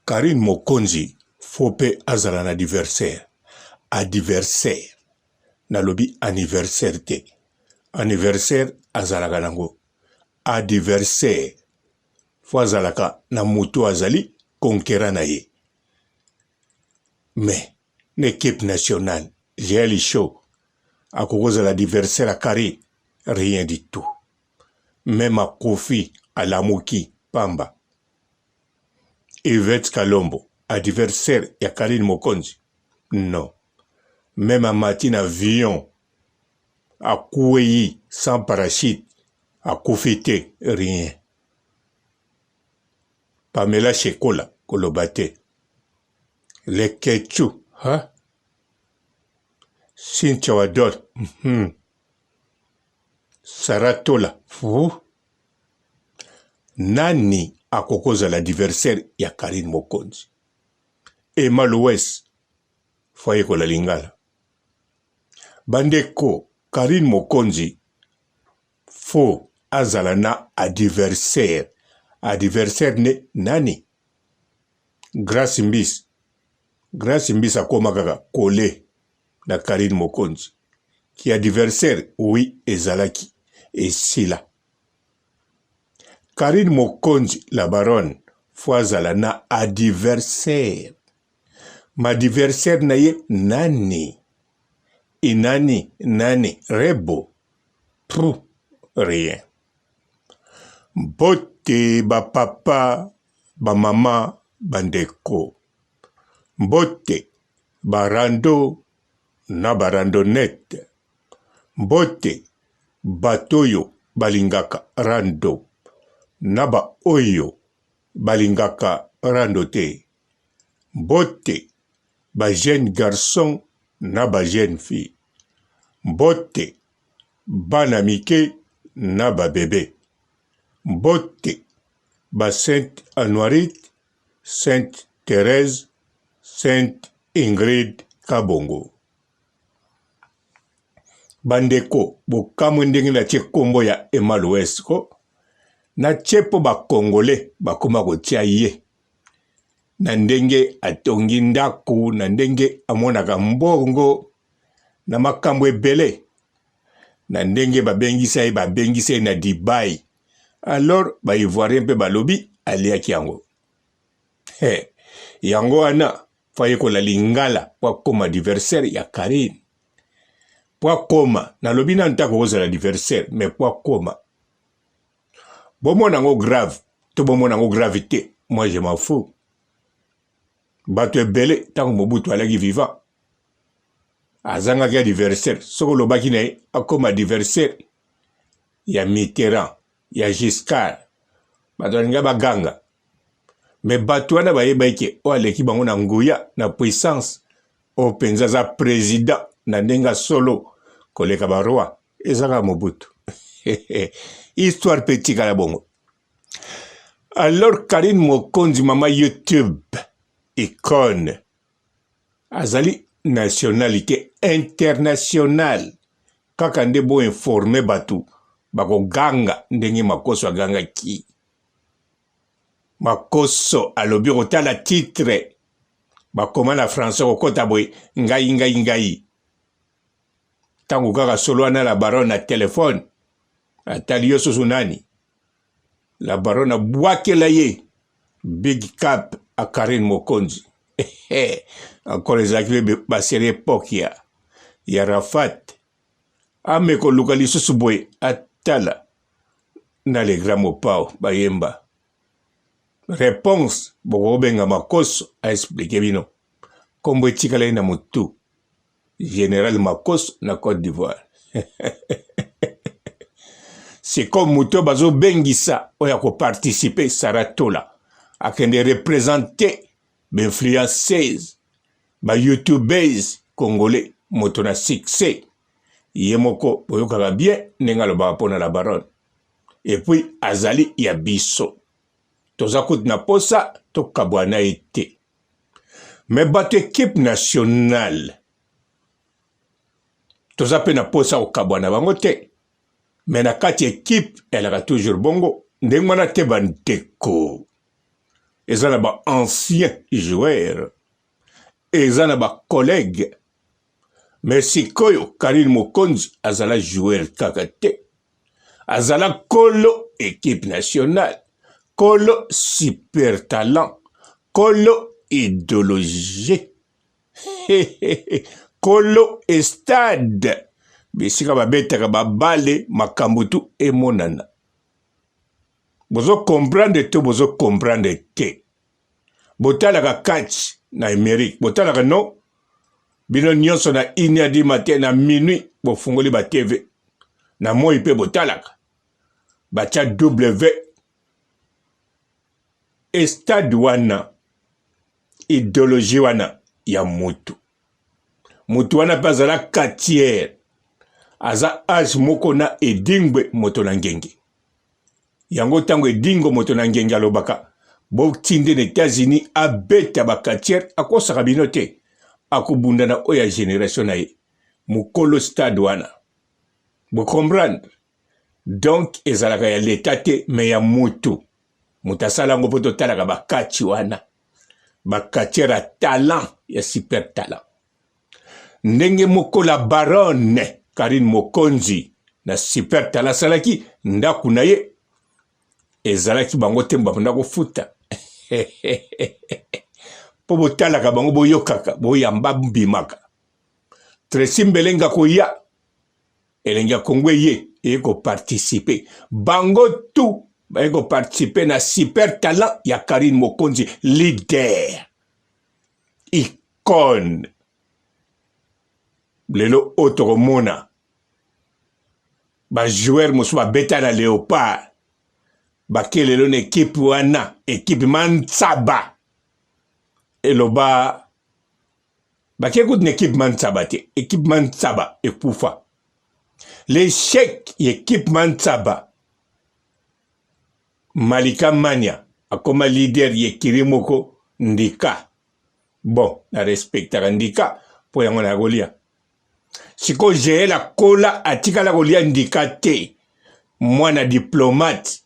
Karine Mokonzi fope azala na adversaire. Adversaire. Nalobi anniversaire te. Anniversaire azalaka nango. Adversaire. Fo azalaka na mutu azali conquérant na ye. Mais, l'équipe nationale, Géali Show, à cause de l'adversaire à Karine, rien du tout. Même à Kofi, à Lamouki, Pamba. Yvette Kalombo, adversaire à Karine Mokonzi. Non. Même à Martine Avion, à Kouéi, sans parachute, à Koufité, rien. Pamela Shekola, Kolobate. Les Ketchou, hein? Cynthia Wador, Saratola, fou. Nani akokoza l'adversaire ya Karine Mokonzi. Emma Louès, foye kola lingala. Bandeko, Karine Mokonzi, fo azala na adversaire. Adversaire ne nani? Grace Mbis. Grace Mbis akoma kaka kole na Karine Mokonzi. Qui adversaire, oui, ezalaki. Et sila. Karine Mokonzi, la baronne, foazala na adversaire. Ma adversaire na ye nani? Inani, nani, rebo. Prou, rien. Mbote, ba papa, ba mama, bandeko. Mbote, ba rando, na ba randonnette. Mbote, batoyo, balingaka rando. Naba oyo, balingaka rando te. Mbote, ba jeune garçon, naba jeune fille. Mbote, banamike, naba bébé. Mbote, ba Sainte Anuarite, Sainte Thérèse, Sainte Ingrid Kabongo. Bandeko, bokamwe ndenge na tie kombo ya Emma Louès ko. Na tiepo ba Congolais bakoma kotia ye. Na ndenge atongi ndaku, na ndenge amonaka mbongo, na makambo ebele. Na ndenge babengisa ye na Dubai. Alors, ba Ivoirien pe balobi aliaki yango. Yango wana, faye kola lingala, po koma adversaire ya Karine. Po koma, na lobi na ntako kozala adversaire, mais po koma. Bomo nango grave, to bomo nango gravité, moi je m'en fous. Bato ebele, tango Mobutu alaki vivant. Azanga ki adversaire, soko lobaki na ye, akoma adversaire, ya Mitterrand, ya Giscard, bato alinga baganga. Mais bato wana bayeba eke, o aleki bango na nguya, na puissance, o penza za président, na ndenga solo, koleka baroi, ezaka Mobutu. Histoire petit à la bongo. Alors Karine Mokonzi mama YouTube icône azali nationalité internationale kaka nde bo informer batu bako ganga ndenge makoso aganga ki makoso alobi kotala titre bakoma na français kokota boye ngai tango kaka solo na la baronne na téléphone atali yo soso nani la baronne bwakela ye big cap a Karine Mokonzi encore ezalaki basere époque ya Rafat ameko luka lisusu boye atala na le grand mopao bayemba réponse bokobenga makoso a expliqué bino kombo etikala ye na motu général Makoso na Côte d'Ivoire. C'est comme Mouto Bazo Bengissa, oya ko participer Saratola, a kende représenter l'influenceuse, ba YouTubers congolais, moto na succès. Yemoko, boyokaka bien, nenga lo bapona la baronne. Et puis, azali ya biso. Tozakut na posa, to kabwana ete. Mais bato équipe nationale, tozape na posa o kabwana bango te. Mais na kati équipe, elle a toujours bongo. Ndengwana te bandeko. eza na ba ancien joueur, eza na ba collègue. Mais sikoyo Karine Mokonzi azala joueur kaka te, azala kolo équipe nationale, kolo super talent, kolo idéologie, kolo stade, bisika babetaka babale makambutu emonana. Bozo comprendre te, bozo comprendre te. Botalaka catch na Amérique, botalaka non, bino nyonso na inia di matin na minuit, bofungoli ba TV. Na moi pe botalaka. Bacha W. Stade wana, idéologie wana ya mutu. Mutu wana pazala katiere. Aza age moko na edingwe moto na ngenge. Yango tango edingo moto na ngenge alobaka. Bo tinde na États-Unis abeta bakatiere akosaka bino te. Akubunda na oya génération na ye. Mukolo stade wana. Bo comprendre. Donc ezalaka ya l'état te me ya mutu. Mutasala ngo poto talaka bakati wana. Bakatiere talent ya super talent. Ndenge moko la baronne Karine Mokonzi na super talent salaki ndaku na ye ezalaki bango te mbapunda kofuta. Po botalaka bango boyokaka boyamba mbimaka. Tracy Mbelenga koya elenga kongwe ye eko participer. Bango tout eko participer na super talent ya Karine Mokonzi, leader, icône. Lelo otoromona ba joueur musu ba beta na Léopard bakelelo na équipe wana, équipe Mantsaba eloba bakekut na équipe Mantsaba te, équipe Mantsaba ekufa. L'échec équipe Mantsaba, Malika Mania akoma leader yekiri moko Ndika. Bon, na respectaka Ndika po yango na golia. Siko jeye la kola atika la golia Ndika te, mwana diplomate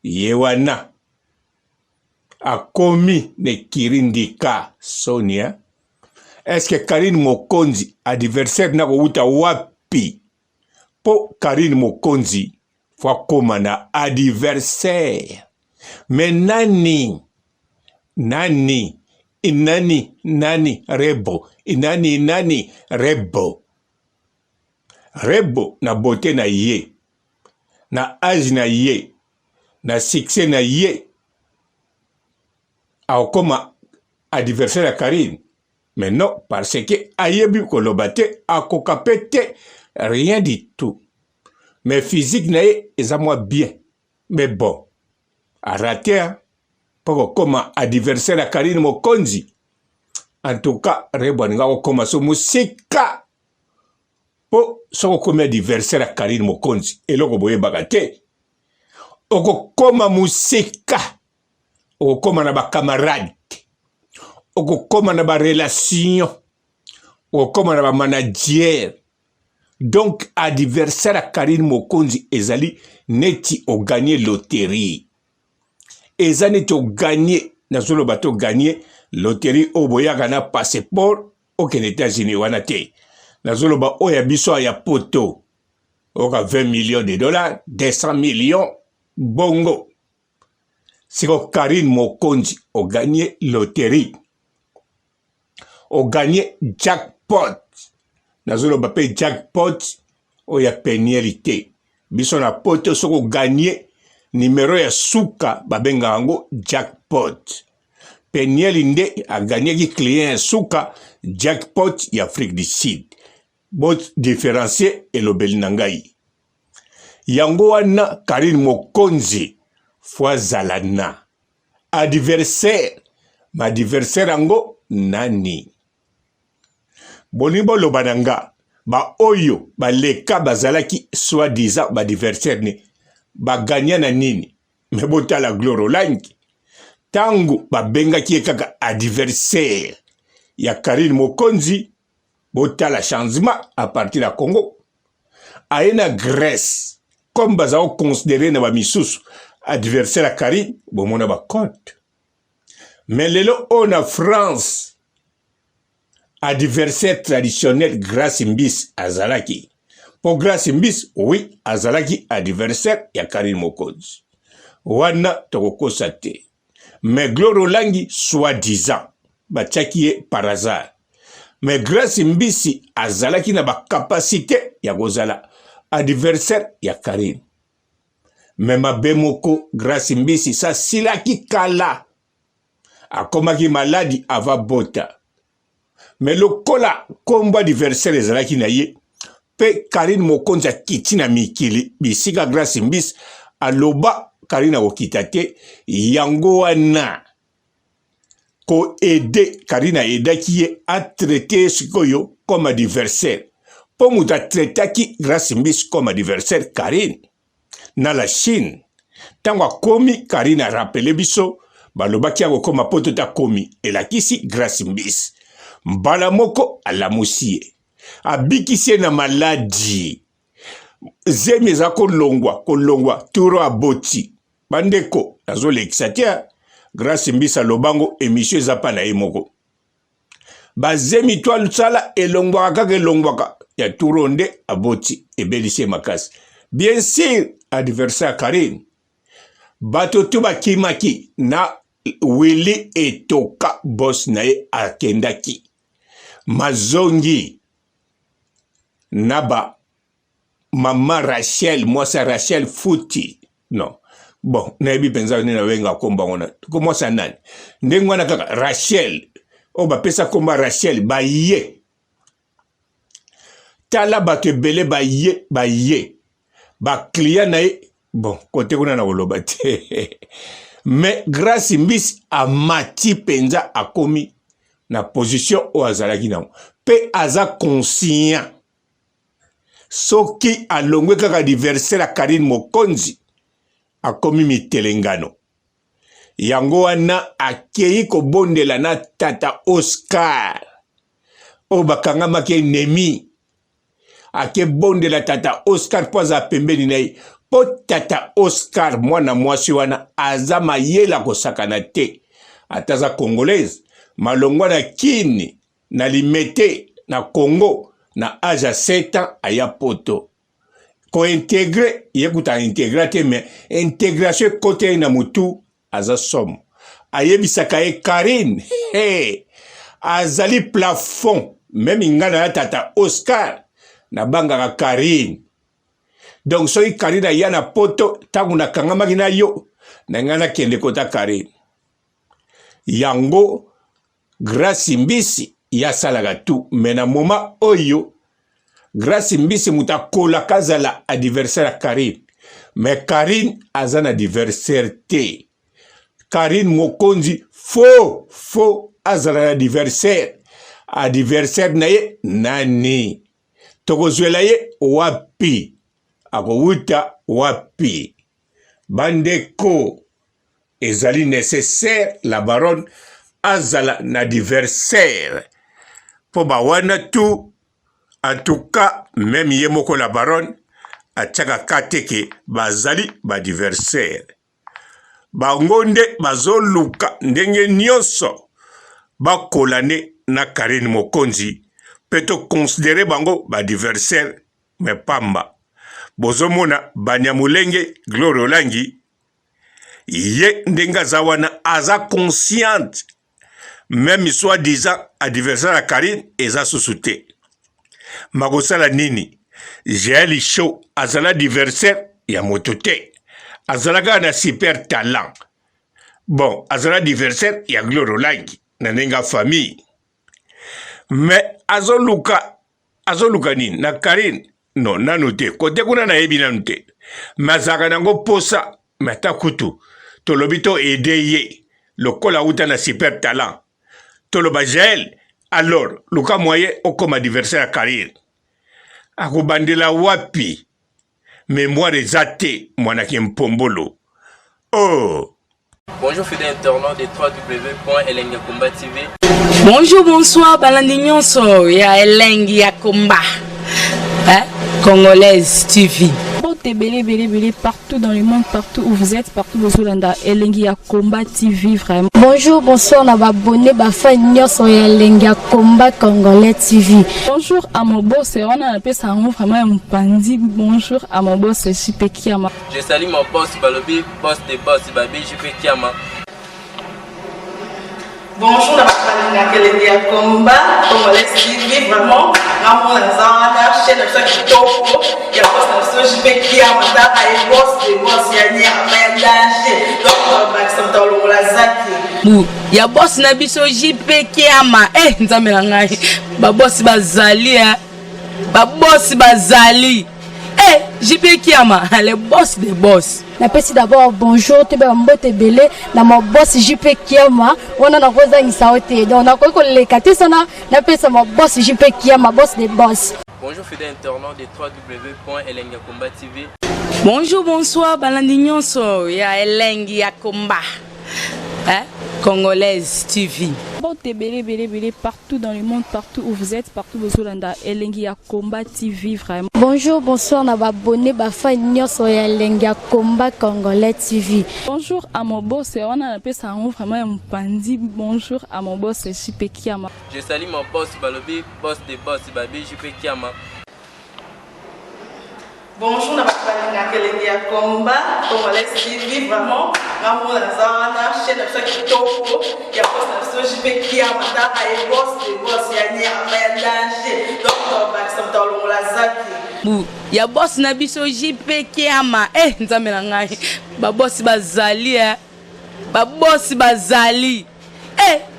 yewana akomi ne kiri Ndika Sonia. Est-ce que Karine Mokonzi adversaire na kouta wapi? Po Karine Mokonzi fwa koma na adversaire. Mais nani Rebo, nani Rebo. Rebo na beauté na ye, na âge na ye, na succès na ye, akoma adversaire à Karine. Mais non, parce que ayebi kolobate akokapete rien du tout. Mais physique na ye eza moi bien. Mais bon, a raté hein, pour comme adversaire à Karine Mokonzi. En tout cas, Rebo nga okoma so musika po so comme adversaire à Karine Mokonzi. Eloko boye bagate. Okoma musika. Okoma na ba camarade. Okoma na ba relation. Okoma na ba manager. Donc adversaire à Karine Mokonzi ezali neti o gagner loterie. Eza neti o gagner na solo bato gagner loterie o boyaka na passeport au États-Unis wana te. Na solo ba oya biso ya poto. Oka 20 millions de dollars, 200 millions bongo. Siko Karine Mokonzi o gagner loterie. O gagner jackpot. Nazolo bape jackpot oya pénalité. Biso na poto soko gagner numéro ya suka babenga ango jackpot. Peniel nde a gagné ki client suka jackpot ya Afrique du Sud. Bot différencier et le belinangai. Yango wana Karine Mokonzi fois zalana. Adversaire. Ma adversaire ango nani. Bonibo lobananga. Ba oyo, ba leka bazalaki soi-disant ba adversaire ne. Ba gagné na nini. Mais bota la gloro langi. Tangu ba benga ki kaka adversaire. Ya Karine Mokonzi. Bota la changement à partir de Congo. Aena Grèce. Comme bazao considéré na ba misusu adversaire à Karine. Bomona ba compte. Mais lelo on a France adversaire traditionnel Grace Mbisi azalaki. Pour Grace Mbisi, oui, azalaki adversaire ya Karine Mokonzi. Wana tokokosa te. Mais Gloire Olangi, soi-disant, batiaki ye par hasard. Mais Grace Mbisi azalaki na ba capacité ya kozala adversaire ya Karine. Mais mabe moko Grace Mbisi sa silaki kala. Akomaki maladi ava bota. Mais le kola kombo adversaire ezalaki na ye. Pe Karine Mokonzi akiti na mikili bisika Grace Mbisi aloba Karine okita te yango wana ko aider Karine aidaki ye a traiter sikoyo comme adversaire. Po muta traitaki Grace Mbisi comme adversaire Karine na la Chine. Tango komi Karine a rappelé biso balobaki yango koma poto ta komi elakisi Grace Mbisi. Mbala moko alamusie. Abikisi na maladi. Zemi za kolongwa turo aboti. Bandeko nazo leksatia Grace Mbisi lobango emission za pa na emoko. Ba zemi to lusala elongwa kaka elongwaka ya turo nde aboti ebelise makasi. Bien sûr adversaire Karine. Bato tuba kimaki na Willy etoka boss na ye akendaki. Mazongi Naba Mama Rachel, moi c'est Rachel Fouti. Non. Bon, naebi penza nina wenga komba ngona. Comment ça nani? Ndengwana kaka Rachel. O ba pesa komba Rachel ba ye. Tala ba kebele ba ye. Ba client na ye. Bon, kote kuna na woloba te. Mais Grace Mbisi amati penza akomi na position o azalaki na. Pe aza conscient. Soki alongwe kaka adversaire Karine Mokonzi akomi mitelengano. Yango wana akei kobondela na tata Oscar. O bakanga make nemi. Ake bondela tata Oscar po aza pembeni na ye. Po tata Oscar mwana mwasi wana aza mayela kosakana te. Ataza congolaise. Malongwa na kini na limete na Congo. Na âge à 7 ans, aya poto. Ko intégrer, yekuta intégrate, mais intégration côté na mutu, aza som. Ayebisaka e Karine, hey, azali plafond, même ingana ya tata Oscar, na banga Karine. Donc, soki Karine aya na poto, tangu na kangamaki na yo, na ngana kende kota Karine. Yango, Grace Mbisi, ya salaga tout, mais na moment oyo Grace Mbisi muta kola kazala adversaire Karine, mais Karine azana adversaire te. Karine Mokonzi faux azala adversaire na ye nani tokozwela ye wapi akowuta wapi bandeko ezali nécessaire la baronne azala na adversaire. Po ba wana tout, en tout cas, même yemoko la baronne, a tchaka kateke, bazali ba adversaire. Ba ngonde bazoluka ndenge nyonso, ba kolane na Karine Mokonzi, peto considérer bango ba adversaire, mais pamba. Bozomona Banyamulenge Gloire Olangi, ye ndenga zawana aza consciente. Même soi-disant adversaire à Karine eza susute. Magosala nini? J'ai show azala adversaire ya motote. Azala na super talent. Bon, azala adversaire ya Gloire Olangi na nenga famille. Mais azoluka nini na Karine? Non, nanote. Kote kuna na ebi nanote. Mazaka nango posa mata kutu. Tolobito edeye. Lokola uta na super talent. Toloba Jael, alors, Luka Moye comme adversaire à Karine. Akubandela wapi, mémoire zate, mwanaki mpombolo. Oh! Bonjour fidèles internautes de www.elengiakomba TV. Bonjour, bonsoir, balandi nyonso ya Elengi ya Komba. Congolaise TV. Belé, partout dans le monde, partout où vous êtes, partout où vous êtes, Elengi ya Combat TV, vraiment. Bonjour, bonsoir, on va abonner, fan sur Elengi ya Combat Congolais TV. Bonjour à mon boss, on a appelé ça vraiment un pandi. Bonjour à mon boss, JP Kiama. Je salue mon boss Balobi, boss des boss, Babi, JP Kiama. Bonjour, la Elengi ya Combat Congolais TV, vraiment. On a chaîne de chaque topo, il y a boss JP Kiama, et boss des boss, il y a un danger. Donc, on va dans la zaki. Ya boss na biso JP Kiama. Nzambe na ngai. Ba boss bazali Ba boss bazali. JP Kiama, le boss des boss. Napesi d'abord bonjour, tu vas mbote belé na mon boss JP Kiama. On a rosa insaote. Donc on a quoi les katé sana, napesi mon boss JP Kiama, boss des boss. Bonjour fidèles internautes de www.Elengi ya Combat TV. Bonjour, bonsoir, balandinyon so ya Elengi ya Combat. Congolaise TV. Belé, partout dans le monde, partout où vous êtes, partout où vous êtes, Elengi ya Combat TV, vraiment. Bonjour, bonsoir, on va abonner, fan sur Elengi ya Combat Congolais TV. Bonjour à mon boss, on a appelé ça vraiment un pandi. Bonjour à mon boss, JP Kiama. Je salue mon boss Balobi, boss des boss, Babi, JP Kiama. Bonjour, la Elengi ya Combat Congolais TV, vraiment. On a chaîne de chaque topo, il y a boss JP Kiama, et boss des boss, il y a un danger. Donc, on va dans la zaki. Ya boss na biso JP Kiama. Nzambe na ngai. Ba boss bazali Ba boss bazali.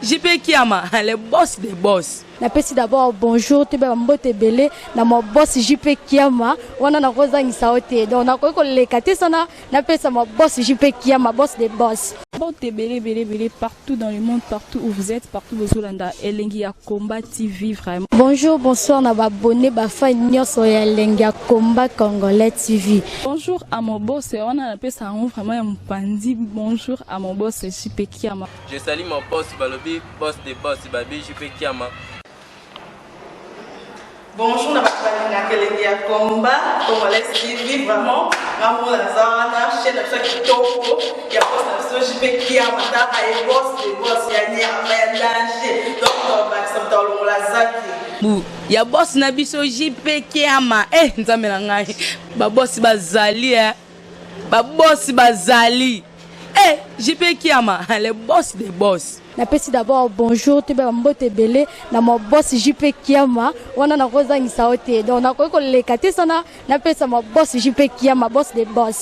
JP Kiama, le boss des boss. Napesi d'abord bonjour, tu vas mbote belé na mon boss JP Kiama. On a rosa insaote. Donc on a quoi les katé sana, napesi mon boss JP Kiama, boss des boss. Belé, partout dans le monde, partout où vous êtes, partout où vous êtes, Elengi ya Combat TV, vraiment. Bonjour, bonsoir, on va abonner, fan sur Elengi ya Combat Congolais TV. Bonjour à mon boss, on a appelé ça vraiment un pandi. Bonjour à mon boss, JP Kiama. Je salue mon boss Balobi, boss des boss, Babi, JP Kiama. Bonjour, la Elengi ya Combat Congolais TV, vraiment. On a chaîne de chaque topo, il y a boss JP Kiama, et boss des boss, il y a un danger. Donc, on va dans la zaki. Ya boss na biso JP Kiama. Nzambe na ngai. Ba boss bazali Ba boss bazali. JP Kiama, le boss des boss. Napesi d'abord bonjour, tu vas mbote belé na mon boss JP Kiama. On a rosa insaote. Donc on a quoi les katé sana, napesi mon boss JP Kiama, boss des boss.